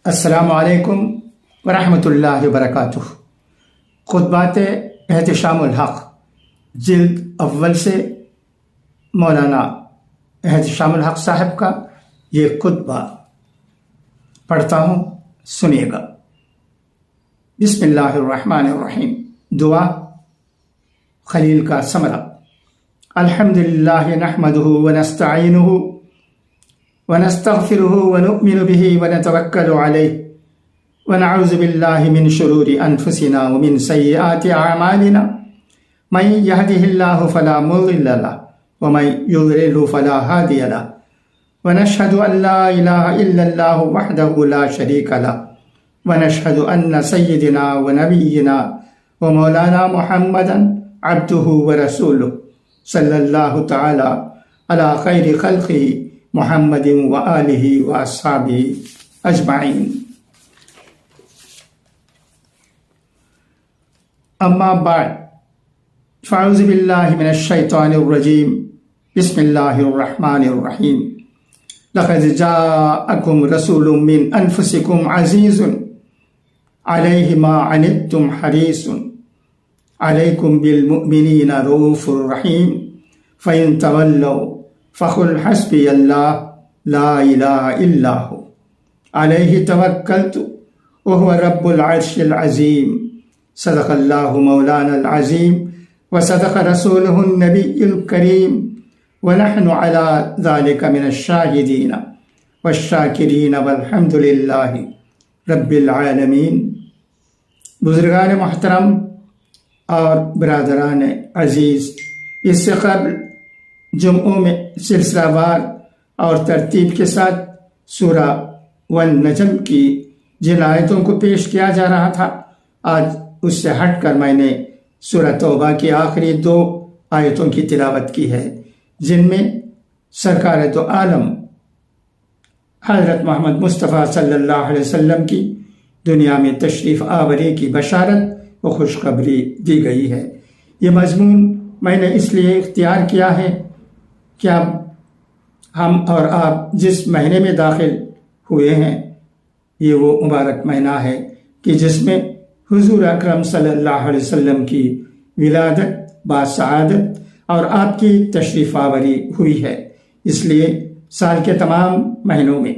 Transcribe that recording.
السلام علیکم ورحمۃ اللہ وبرکاتہ۔ خطبات احتشام الحق جلد اول سے مولانا احتشام الحق صاحب کا یہ خطبہ پڑھتا ہوں، سنیے گا۔ بسم اللہ الرحمن الرحیم۔ دعا خلیل کا ثمرہ۔ الحمدللہ نحمدہ ونستعینہ ونستغفره ونؤمن به ونتوکل علیہ ونعوذ باللہ من شرور انفسنا ومن سیئات اعمالنا من یهده اللہ فلا مضل له ومن یضلل فلا ہادی له ونشهد ان لا الہ الا اللہ وحدہ لا شریک له ونشهد ان سیدنا ونبینا ومولانا محمدا عبدہ ورسولہ صلی اللہ تعالی علی خیر خلقہ محمد وآلہ واصحابہ اجمعین۔ اما بعد فاعوذ باللہ من الشیطان الرجیم، بسم اللہ الرحمن الرحیم۔ لقد جاءکم رسول من انفسکم عزیز علیہ ما عنتم حریص علیکم بالمؤمنین رؤوف رحیم فإن تولوا فقل حسبی اللہ لا الہ الا ہو علیہ توکلت وہو رب العرش العظیم۔ صدق اللہ مولانا العظیم وصدق رسولہ النبی الکریم ونحن علی ذلک من الشاہدین والشاکرین والحمد للہ رب العالمین۔ بزرگان محترم اور برادران عزیز، اس سے قبل جمعوں میں سلسلہ وار اور ترتیب کے ساتھ سورہ والنجم کی جن آیتوں کو پیش کیا جا رہا تھا، آج اس سے ہٹ کر میں نے سورہ توبہ کی آخری 2 آیتوں کی تلاوت کی ہے، جن میں سرکار دو عالم حضرت محمد مصطفیٰ صلی اللہ علیہ وسلم کی دنیا میں تشریف آوری کی بشارت و خوشخبری دی گئی ہے۔ یہ مضمون میں نے اس لیے اختیار کیا ہے کہ اب ہم اور آپ جس مہینے میں داخل ہوئے ہیں، یہ وہ مبارک مہینہ ہے کہ جس میں حضور اکرم صلی اللہ علیہ وسلم کی ولادت باسعادت اور آپ کی تشریف آوری ہوئی ہے۔ اس لیے سال کے تمام مہینوں میں